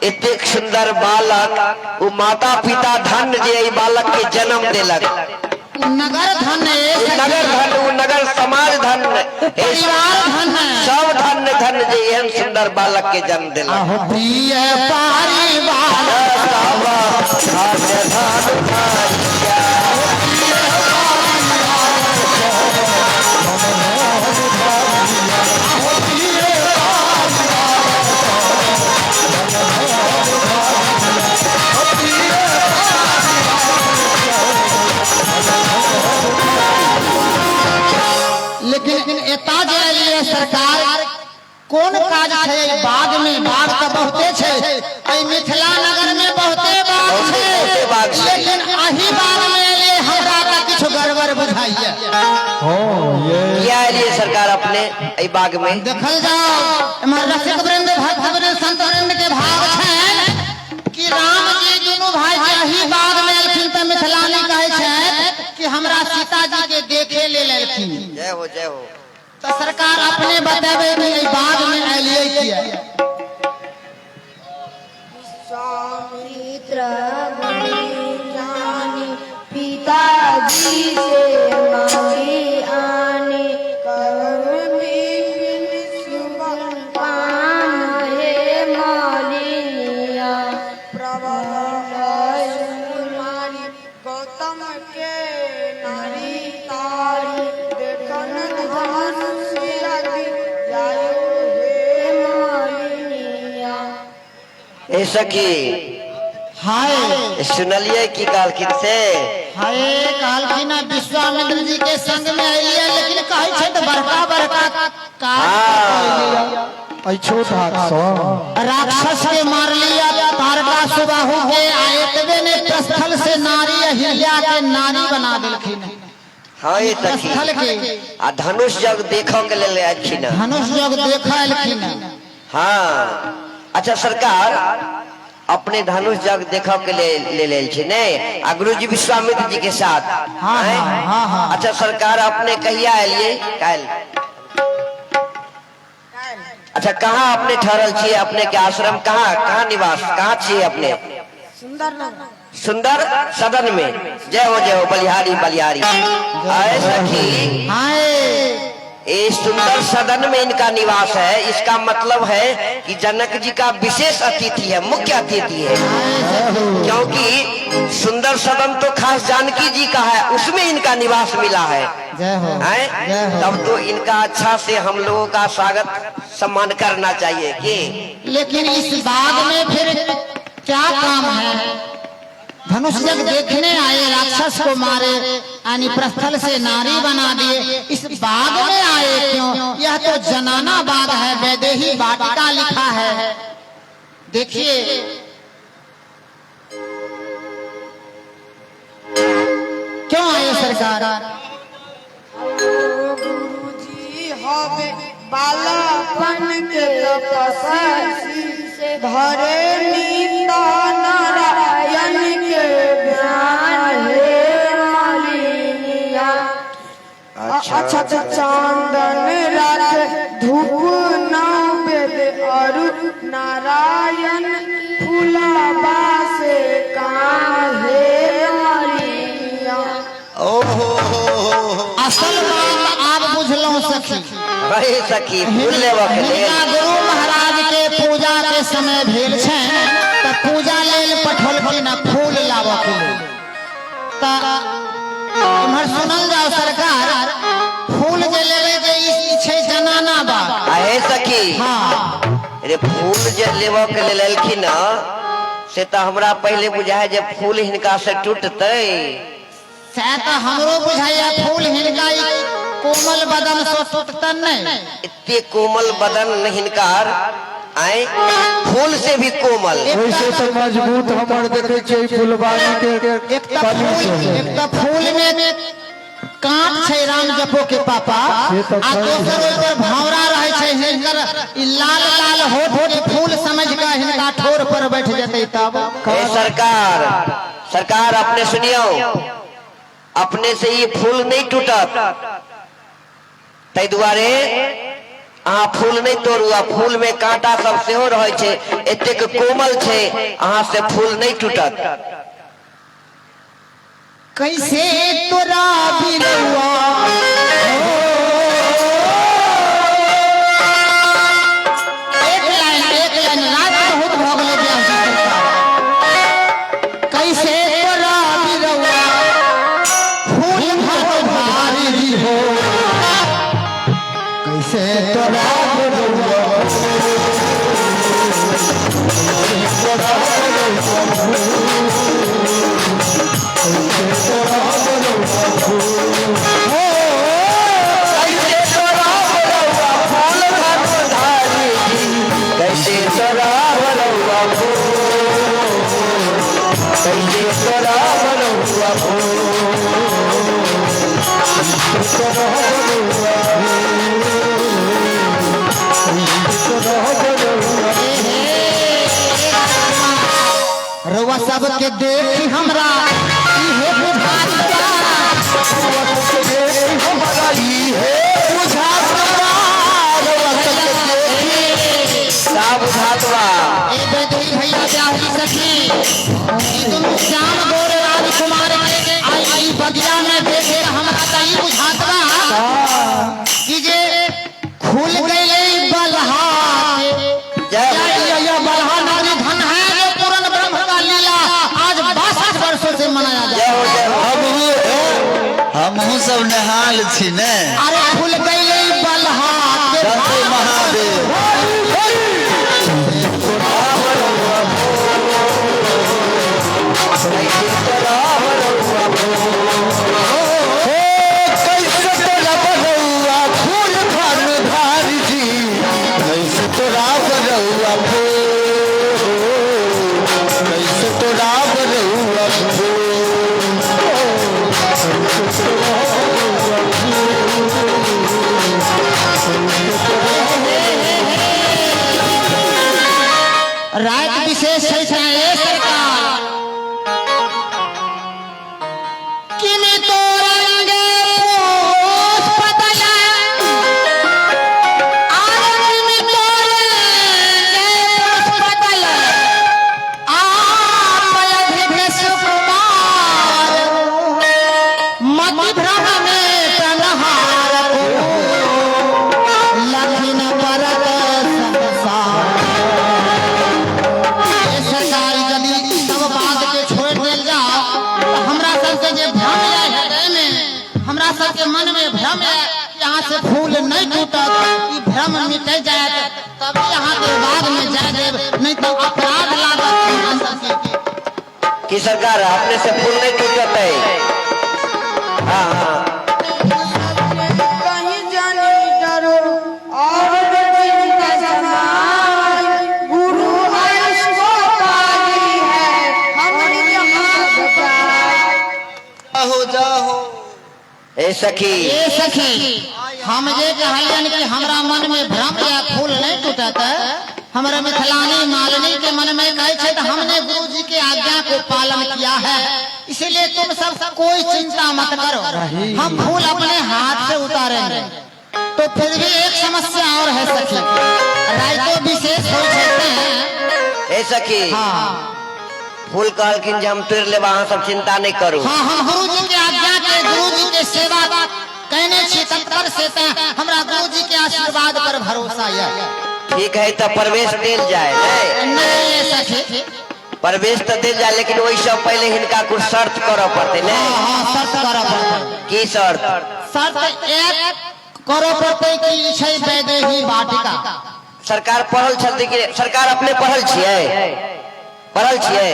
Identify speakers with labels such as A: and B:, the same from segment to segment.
A: इतेक सुंदर बालक वो माता पिता धन जे बालक के जन्म दिलक
B: नगर धन
A: वो नगर समाज धन
B: परिवार धन
A: सब धन धन जे एहन सुंदर बालक के जन्म दिलक
B: प्रिय परिवार लेकिन एता जे सरकार कौन काज है बाग में बाग तो बहुते छे मिथिला नगर में बहुते बाग छे लेकिन अही बाग में ले हमरा का कुछ गड़बड़ बुझाइए
A: क्या लिए सरकार अपने ए बाग में
B: देखल जाओ हमर रसिक वृंद भक्त वृंद संत वृंद के भाव छे कि राम जी दुनू भाई के अही बाग में अलखिन त मिथिलानी कहे छे कि हमरा सीता जी के देखे ले लेलखिन।
A: जय हो
B: तो सरकार अपने बतावे कि बाग में आइलिए किया
C: विश्वामित्र जाने पिताजी से मांगे आने कर्म में सुबह काम है मालिनिया प्रभुमारी गौतम के नारी तारी देखन धन
A: सखी
B: हाय
A: सुनलिए की काल किन से
B: हाय काल की ना विश्वामित्र जी के संग में आइलिए लेकिन कहे छे तो बड़का काज
D: छोटा
B: राक्षस के मार लिया तारका सुबाहु के आयतवे ने प्रस्थल से नारी अहिल्या के नारी बना देलखिन।
A: हाँ ये सखी आ धनुष जग देखो के ले आखिन
B: धनुष जग देखलखिन।
A: हाँ अच्छा सरकार अपने धनुष जग देखो के ले छी ने आ गुरु जी विश्वामित्र जी के साथ
B: हाँ।
A: अच्छा सरकार अपने कहिया आइलिए काल अच्छा कहाँ अपने ठहरल छिए अपने के आश्रम कहाँ निवास कहाँ छिए अपने सुंदर सदन में जय हो बलिहारी आए सखी ये सुंदर सदन में इनका निवास है इसका मतलब है कि जनक जी का विशेष अतिथि है मुख्य अतिथि है क्योंकि सुंदर सदन तो खास जानकी जी का है उसमें इनका निवास मिला है तब तो इनका अच्छा से हम लोगों का स्वागत सम्मान करना चाहिए कि
B: लेकिन इस बाग में फिर क्या काम है धनुष जग देखने आए राक्षस को मारे यानी प्रस्थल से नारी बना दिए इस बाग में आए क्यों यह तो जनाना बाग है वैदेही वाटिका लिखा है देखिए क्यों आए सरकार
C: गुरुजी हवे बालापन के तपस्वी से धरे नीता नारायण के ज्ञान है मालिनिया अच्छा चांदन रात धूप नाव वेद अरु नारायण फुलाबा से काम है मालिनिया।
B: असल बात आप बुझलो सखी
A: फूल लेवा के
B: गुरु महाराज के पूजा के समय भेल छे त पूजा लेल पठौलखिन फूल लाबा के त हमर सुनल जाओ सरकार फूल जे लेवे जे ई छे जनाना बा
A: आहे सखी
B: हां
A: रे फूल जे लेवा के लेलखिन से त हमरा पहले बुझाय जे फूल हिनका से टूटते
B: से त हमरो बुझाया फूल हिनका कोमल बदन से टूटतन नहीं
A: इतने कोमल बदन हिनकार आए फूल से भी कोमल
D: वैसे तो मजबूत हमर देखे छै फुलवारी के
B: एक तो फूल में कांट छै राम जपो के पापा आ दोसर ओकर भावरा रहे छै हिनकर लाल लाल होठ के फूल समझ के हिनका ठोर पर बैठ जते तब
A: सरकार अपने सुनियो अपने से ये फूल नहीं टूटत तै दुआरे अहाँ फूल नहीं तोड़ू, आ फूल में कांटा सब सेहो रहे छे, एतेक कोमल छे, अहाँ से फूल नहीं टूटत।
B: कैसे तोरा बिरौआ एक लाइन रात बहुत भ गेलै ब्याह सरकार। कैसे तोरा बिरौआ फूल भारी हो, कैसे तोरा बिरौआ रउआ सबके देखी हमरा इहे बुझात बा, रउआ सबके देखी हमरा इहे बुझात बा, रउआ सबके देखी
A: का बुझात बा?
B: ए बेदई भैया ब्याही सखी ई दुनु श्याम गोर राजकुमार के आई बगिया में देखे हमरा त ई बुझात बा कि जे खुल गइले बलहा जय बलहा नारी धन है जो पूर्ण ब्रह्म का लीला आज 62 वर्षों से मनाया जाए।
E: हमहू सब नेहाल छी ने।
B: अरे खुल गइले बलहा के
E: महादेव
B: रात विशेष है सरकार किने तो रंगे पुष्प तले आरती में तो रंगे पुष्प तले आप अधिक सुकुमार मति भ्रम में तनहार को लखिन परत संसार। सरकारी जदी सब बात के छोड़ देल जाओ तो हमरा सबके जे भ्रम है हृदय में, हमरा सबके मन में भ्रम है कि यहाँ से फूल नहीं टूटत, ई भ्रम मिट जाए तब यहाँ के बाद में जाए देव, नहीं तो अपराध लागत हमरा सबके
A: कि सरकार अपने से फूल नहीं टूटत है। हाँ हाँ
C: कहीं जानी डरो और चिंता समाए, गुरु आयुष को पाली है हमारी यहाँ
E: जाहो जाहो
A: ए सखी,
B: ए सखी हम जे कहलियन कि हमरा मन में भ्रम या फूल नहीं टूटत है, हमारे मिथिलानी मालिनी के मन में कहे छे तो हमने गुरु जी के आज्ञा को पालन किया है, इसीलिए तुम सब कोई चिंता मत करो, हम फूल अपने हाथ से उतारेंगे। तो फिर भी एक समस्या और है सखी, राइतो विशेष हो सकते हैं।
A: ए सखी,
B: हाँ
A: फूल कहलखिन जे हम तोड़ लेबा, अहाँ सब चिंता नहीं करू।
B: हाँ हम गुरु जी के आज्ञा के गुरु जी के सेवा कहने छी तत्पर से हमरा गुरु जी के आशीर्वाद पर भरोसा है।
A: ठीक है तो प्रवेश दिल जाए नहीं?
B: नहीं सखी
A: प्रवेश तो दिल जाए, लेकिन वही सब पहले हिनका कुछ शर्त करो पड़ते नहीं?
B: हाँ शर्त करो पड़ते।
A: की शर्त?
B: शर्त एक करो पड़ते कि छै वैदेही वाटिका।
A: सरकार पढ़ल छथि कि सरकार अपने पढ़ल छियै? पढ़ल छियै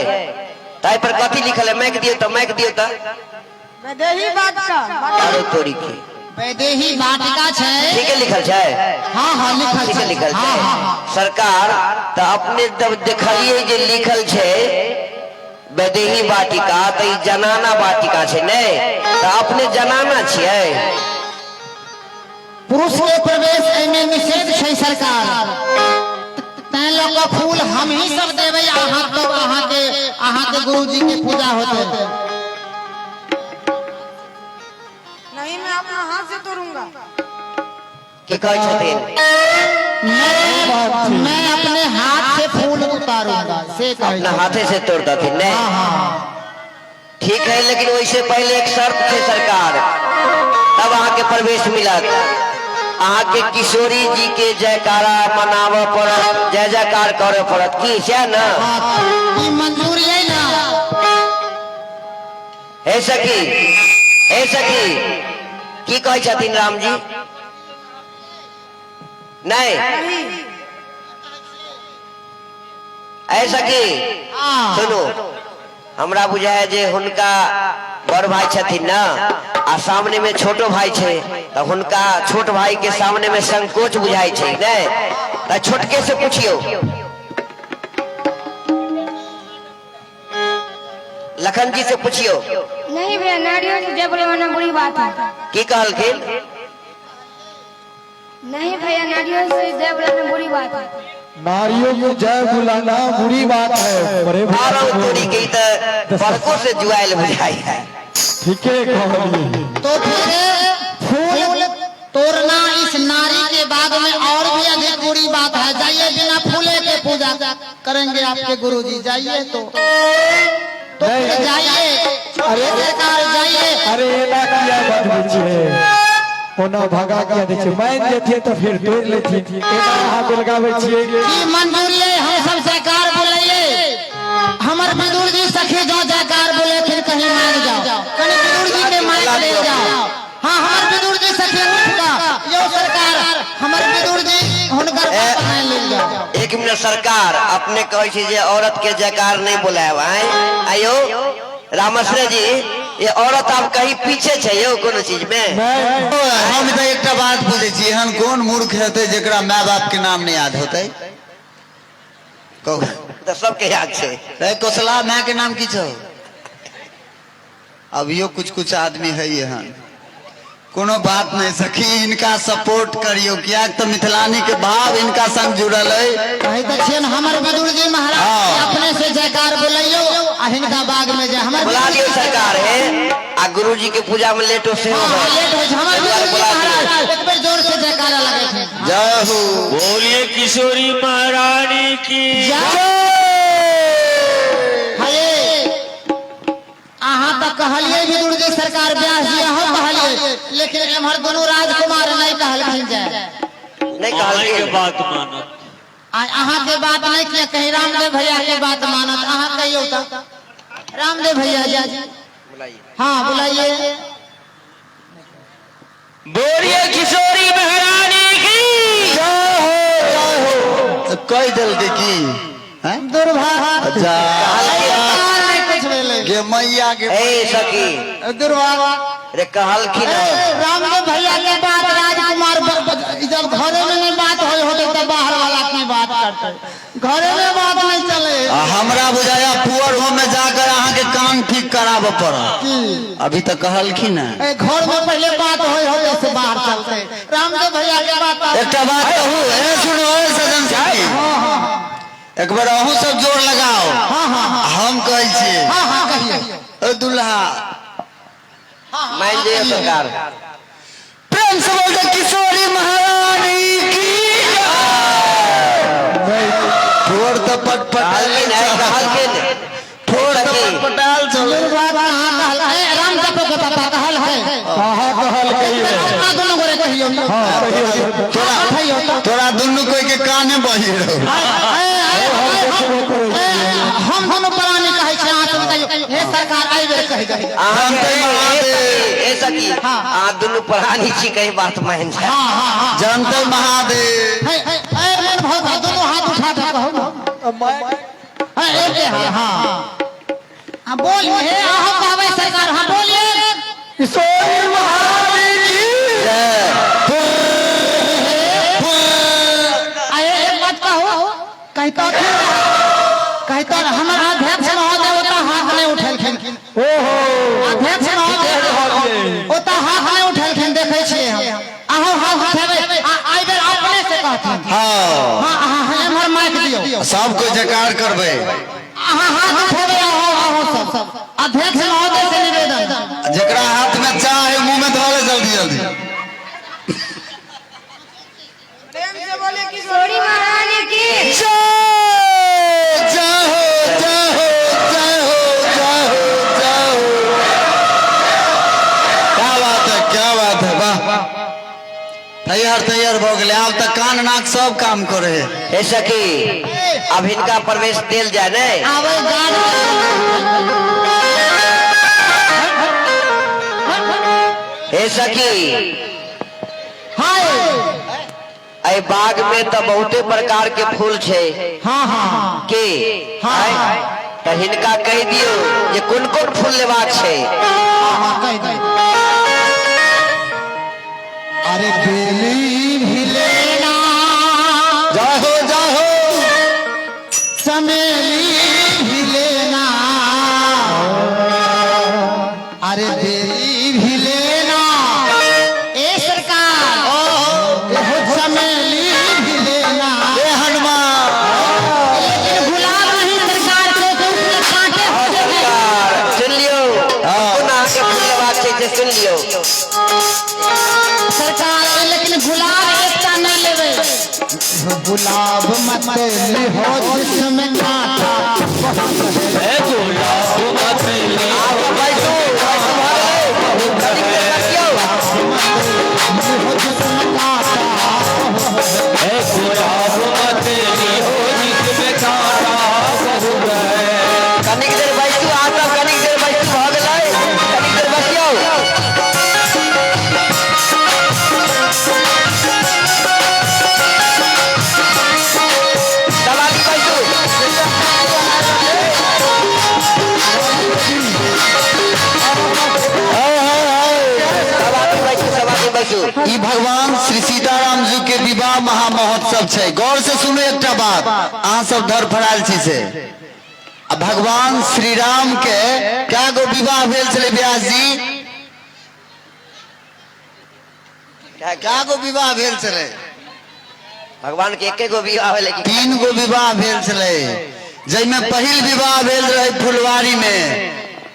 A: ताई पर कथी लिखल है? मैक दियो तो मैक दियो तो
C: वैदेही वाटिका
A: अरे तोरी की
B: वैदेही वाटिका छै,
A: ठीक है लिखल छै।
B: हाँ हाँ लिखल
A: ठीक है
B: छै,
A: लिखल
B: हाँ
A: छै।
B: हाँ
A: सरकार तो अपने जब देखलिए जे लिखल छै वैदेही वाटिका तो ई जनाना वाटिका छै नहीं? तो अपने जनाना छियै?
B: पुरुष के प्रवेश एमे निषेध छै सरकार, तैं लोग फूल हम ही सब देवे, अहाँ के गुरु जी के पूजा होते।
C: नहीं मैं अपना हाथ से तोड़ूंगा।
A: की कहै छथिन?
B: मैं अपने हाथ से फूल उतारूंगा से
A: अपना हाथे से तोड़ता थी नहीं। ठीक है, लेकिन वैसे पहले एक शर्त थे सरकार, तब अहाँ के प्रवेश मिलत। अहाँ के किशोरी जी के जयकारा मनाव पड़त, जय जयकार करे पड़त की है ना?
B: ई मंजूरी है ना?
A: हे सखी, हे सखी, की कहे छथिन राम जी? नहीं ऐसा की सुनो, हमरा बुझाय जे हुनका बड़ भाई छथिन ना, आ सामने में छोटो भाई छे, तो हुनका छोट भाई के सामने में संकोच बुझाई छे नहीं, तो छोटके से पूछियो, लखन जी से पूछियो।
C: नहीं भैया, नारियों से जय बुलाना बुरी बात है।
A: की कहलखिन?
C: नहीं भैया, नारियों से जय बुलाना बुरी बात है।
D: नारियों को जय बुलाना बुरी बात है। बड़े
A: तोरी के तो बड़कों से जुआल बुझाई है।
D: ठीक है कहली।
B: तो फिर फूल तोड़ना इस नारी के बाद में और भी अधिक बुरी बात है। जाइए, बिना फूले के पूजा करेंगे आपके गुरुजी, जाइए तो फिर जाइए। अरे सरकार जाइए।
D: अरे ना किया बात बुझे ओना भगा के दे छै, मान जेथिए तो फिर तोड़ लेथिए। एना अहाँ बेलगाबै छियै
B: की मंजूरी है? हम सब जयकार बोलिए। हमर विदुर जी सखी जो जयकार बोले फिर कहीं मान जाओ, कहीं विदुर जी के माइक ले जाओ। हाँ, हमर विदुर जी सखी उठ का यो सरकार, हमर विदुर जी हुनकर बात ले जाओ।
A: एक मिनट सरकार, अपने कहे छी जे औरत के जयकार नहीं बुलाएब। आयो रामश्री जी, ये औरत आप कहीं पीछे छे यो कोनो चीज में?
E: हम तो एक बात पूछे छी, हन कौन मूर्ख हेते जेकरा माय बाप के नाम नहीं याद होते?
A: तो सबके याद छे।
E: कोसला माय के नाम की छो? अभियो कुछ कुछ आदमी है ये हन, कोनो बात नहीं सखी, इनका सपोर्ट करियो, क्या तो मिथिलानी के भाव इनका संग जुड़ल है।
B: कहीं तो छियन हमर विदुर जी महाराज अपने से जयकार बोलियो, आ हिनका बाग में जे हमर
A: बुला लियो सरकार है। आ गुरु जी के पूजा में लेटो से हो
B: हाँ, लेट हो जाए। हमर विदुर जी महाराज एक बार जोर से जयकारा लगे थे।
E: जय हो।
F: बोलिए किशोरी महारानी की
B: अहाँ तो कहलिए विदुर जी सरकार व्यास जी हम कहलिए, लेकिन एम्हर दोनों राजकुमार नहीं कहलखिन जाए,
A: नहीं
F: माई के
A: कहल
F: बात मानत।
B: अहाँ के बात नहीं किया, कहीं रामदेव भैया के बात मानत। अहाँ कहियो तो रामदेव भैया जी, हाँ बुलाइए।
F: बोलिए किशोरी महारानी की
E: कह दिल के की
B: दुर्भाग्य
E: अच्छा
B: कुछ भेलै
E: गे मैया के
A: ए सखी,
B: दुर्भाग्य
A: रे कहलखिन
B: रामदेव भैया के बात राजकुमार जब घरे में नहीं बात होते तो बाहर वाला की बात करते, घरे में बात नहीं चले।
E: हमरा बुझाया पुअर हो में जाकर अहाँ के कान ठीक कराब पड़ा। अभी तक कहलखिन है
B: घर में पहले बात होते से बाहर चलते। रामदेव भैया के बात
E: एक बात कहूँ, सुनो सजन साथी, एक बार अहूँ सब जोर लगाओ। हम कहे छे दुल्हा
A: मान जे सरकार,
E: प्रेम से बोल दे किशोरी महारानी की ठोर तो पटपटाल ठोर तो पटपटाल चले
B: राम जप के पापा कहल है। दोनों गोरे कहियो
E: तोरा दुनू कोई के काने बही रहो।
B: हम दोनों प्राणी कहे छे, अहाँ तुम कहियो हे सरकार आइबे कहि दे।
A: अहाँ ए सखी, आ दुनु प्राणी छी, कहीं बात मान जा।
E: जानते महादेव
B: दोनों हाथ उठा के कहो हाँ बोल हे अहाँ कहबै सरकार, हाँ बोलिए
D: किशोरी महारानी की
B: एक बात कहो, कहता हमर अध्यक्ष महोदय ओता हाथ नहीं उठेलखिन। अध्यक्ष महोदय ओता हाथ नहीं उठेलखिन, देखे छियै हम। अहाँ हाथ उठेबै आई बेर अपने से कहथिन। हाँ एम्हर माइक दियो,
E: सब कोई जयकार करबे।
B: अहाँ हाथ उठेबै। सब अध्यक्ष महोदय से निवेदन,
E: जकरा हाथ में चाय मुंह में धोले जल्दी जल्दी।
C: प्रेम से बोले किशोरी महारानी की
E: जय जय हो जय हो जय हो जय हो जय हो। क्या बात है वाह। तैयार तैयार हो गए अब तक कान नाक सब काम करे है।
A: हे सखी अब इनका प्रवेश दिल जाए ने
B: आवे गाड़
A: हे सखी
B: हाय
A: ऐ बाग में तो बहुते प्रकार के फूल छे
B: हाँ हाँ
A: के
B: हाँ।
A: तो हिनका कह दियो जे कौन कौन फूल लेबाक छे।
B: हाँ कह दे अरे बेली भी लेना
E: जाहो जाहो
B: चमेली भी लेना अरे बेली भी लेना ए सरकार एहो चमेली भी लेना
E: ए हनुमान
B: लेकिन गुलाब नहीं सरकार को तो उसके कांटे होते हैं
A: सुन लियो कौन आके फूल लेबाक छे से सुन लियो।
B: सरकार लेकिन गुलाब एकता नहीं लेवे गुलाब मत हो जिसमें कांटा
F: ए गुलाब मत ले
A: आओ बैठो बैठो भाई कनिक देर रखियो।
B: हो जिसमें कांटा
F: ए गुलाब मत ले हो जिसमें कांटा बहु है।
A: कनिक देर बैठू आता कनिक देर बैठू भाग लाए कनिक देर बसियो। दलाली बैठू सवारी बैठू सवारी बैठू।
E: ई भगवान श्री सीताराम जी के विवाह महामहोत्सव छे। गौर से सुनो एकटा बात अहाँ सब धर फराल छी से आ भगवान श्री राम के क्या गो विवाह भेल छले व्यास जी क्या गो विवाह भेल छले
A: भगवान के एके गो विवाह है लेकिन
E: 3 गो विवाह भेल छले जैमे पहिल विवाह भेल रहे फुलवारी में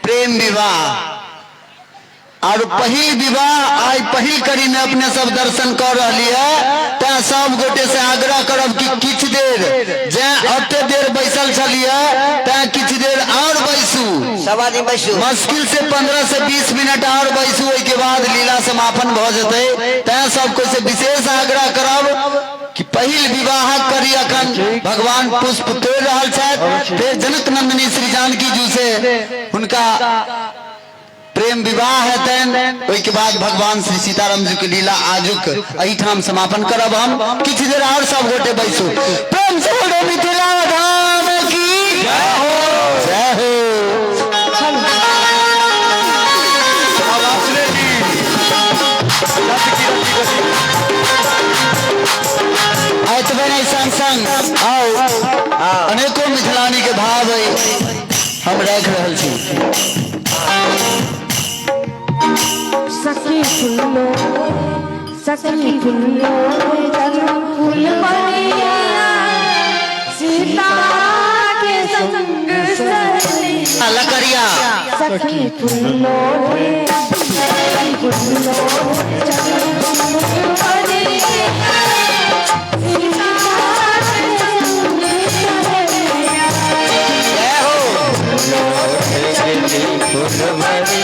E: प्रेम विवाह और पहिल विवाह आई पहिल कड़ी में अपने सब दर्शन कर रही है ता सब गोटे से आग्रह करब कि किछ देर जे अते देर बैसल छलिए ता किछ देर और बैसू
A: सवारी बैठू
E: मुश्किल से 15 से 20 मिनट और बैसू ओई के बाद लीला समापन भ जते ता सब को से विशेष आग्रह करब कि पहिल विवाह करी अखन भगवान पुष्प तोड़ रहल छथि फिर जनक नंदिनी श्री जानकी जी से उनका प्रेम विवाह हेतन ओई के बाद भगवान श्री सीताराम जी के लीला आजुक एहिठाम समापन करब हम किछ देर और सब गोटे बैसू प्रेम से बोलो मिथिला धाम की जय हो जय हो। आइतबे नहीं संग संग आओ अनेकों मिथिलानी के भाव हम रख रहल छी।
C: सखी फुल्लो सखी फुल्लो फूल बनिया सीता के संग सजनी
E: लकड़िया
C: सखी फुल्लो सखी फुल्लो फूल बनिया सीता के संग सजनिया
A: जय हो।
C: फुलवारिया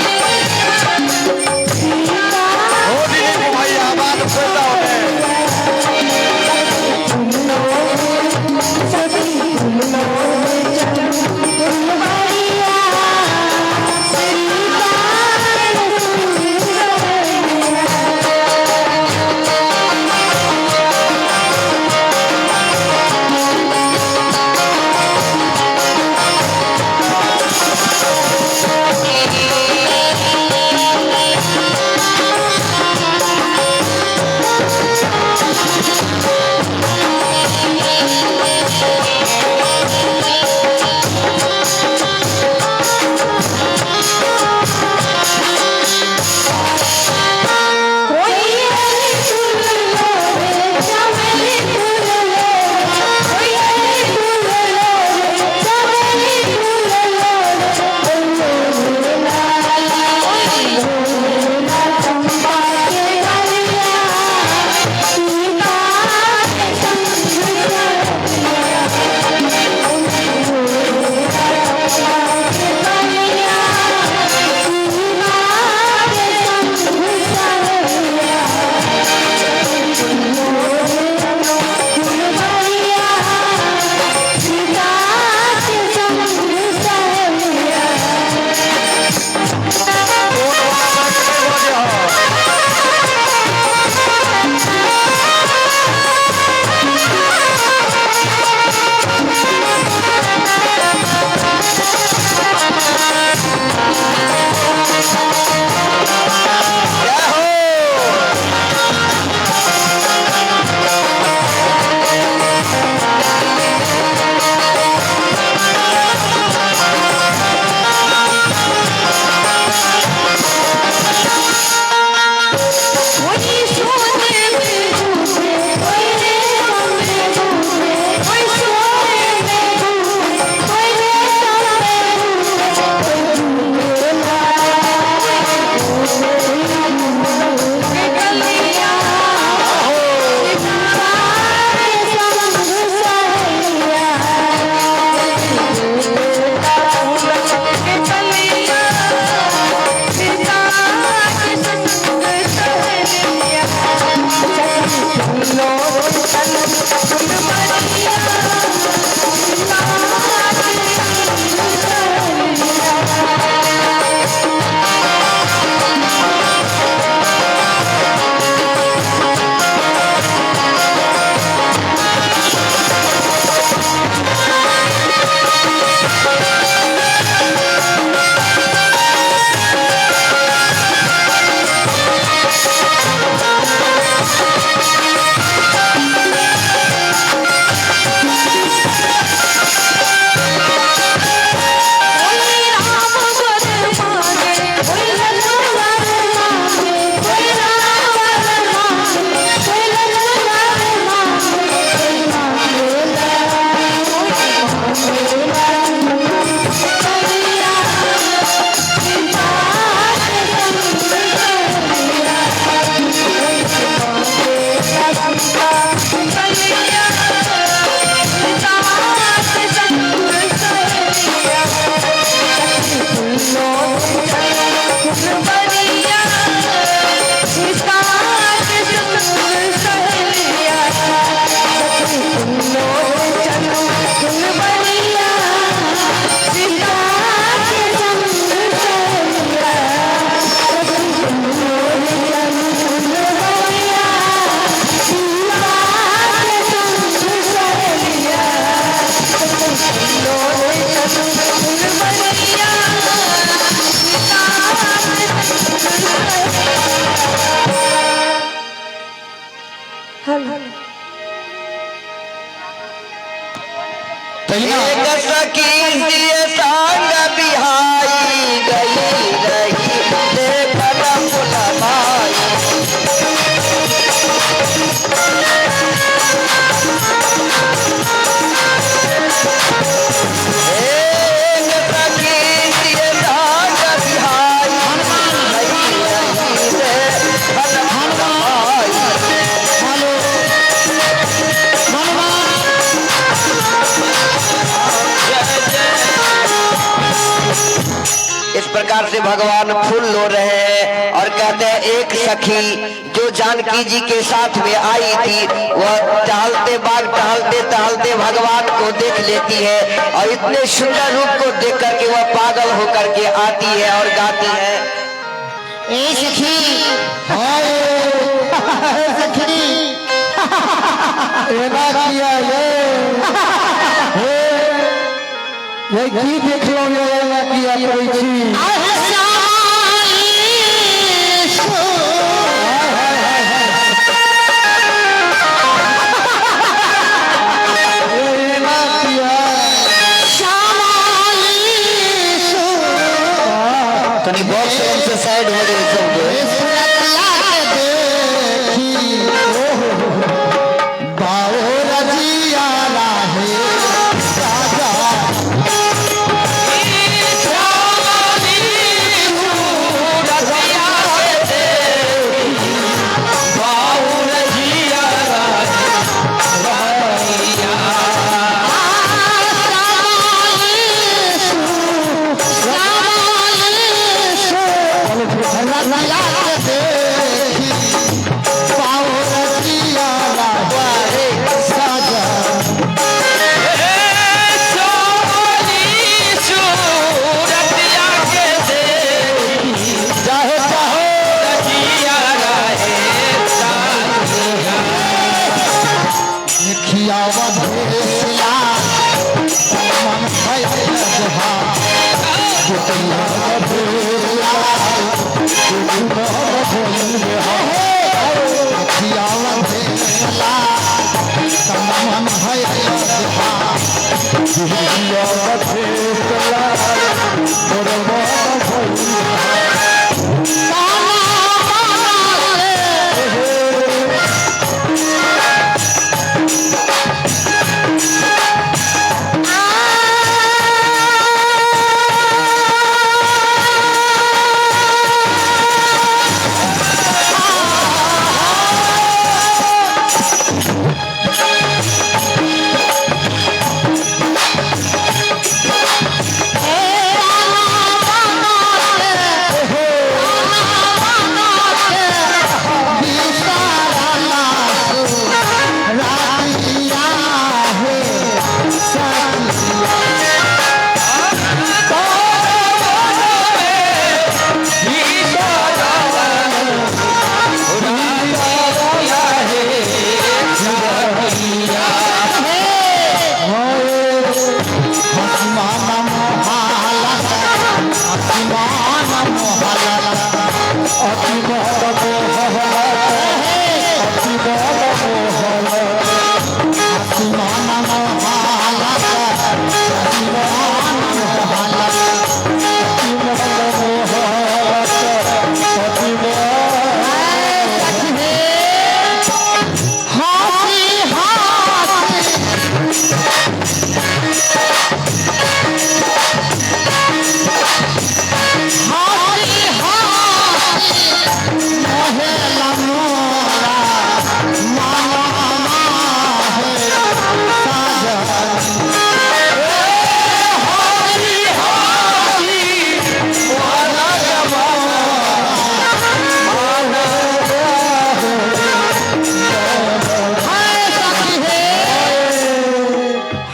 C: सीता
A: सखी दिए संग बिहाई गई रही देखन फुलवाई। एक सखी दिए संग बिहाई गई रही देखन फुलवाई। इस प्रकार से भगवान फूल लो रहे हैं और कहते हैं एक सखी जो जानकी जी के साथ में आई थी वह टहलते बाग टहलते भगवान को देख लेती है और इतने सुंदर रूप को देख करके वह पागल होकर के आती है और गाती है।
B: ए सखी सखी
D: एना किया ये की देख लो ये एना किया कोई छी
E: तनी बॉक्स से साइड हो गए सब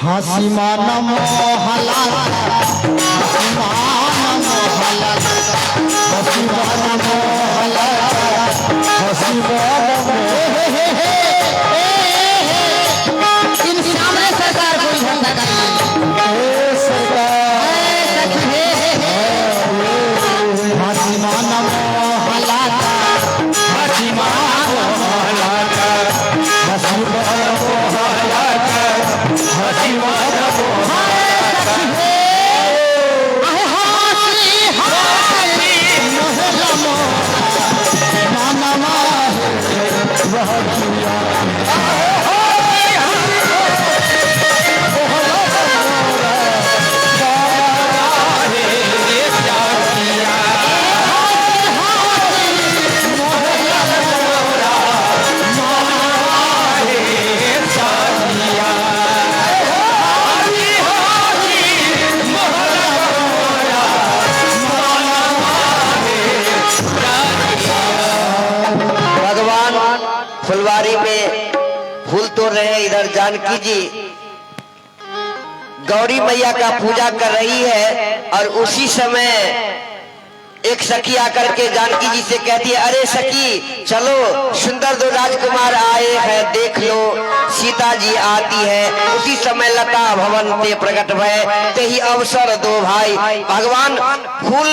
F: हसी
A: फुलवारी में फूल तोड़ रहे हैं। इधर जानकी जी गौरी मैया का पूजा कर रही है और उसी समय एक सखी आकर के जानकी जी से कहती है, अरे सखी चलो, सुंदर दो राजकुमार आए हैं, देख लो सीता जी आती है। उसी समय लता भवन ते प्रकट भय, ते ही अवसर दो भाई। भगवान फूल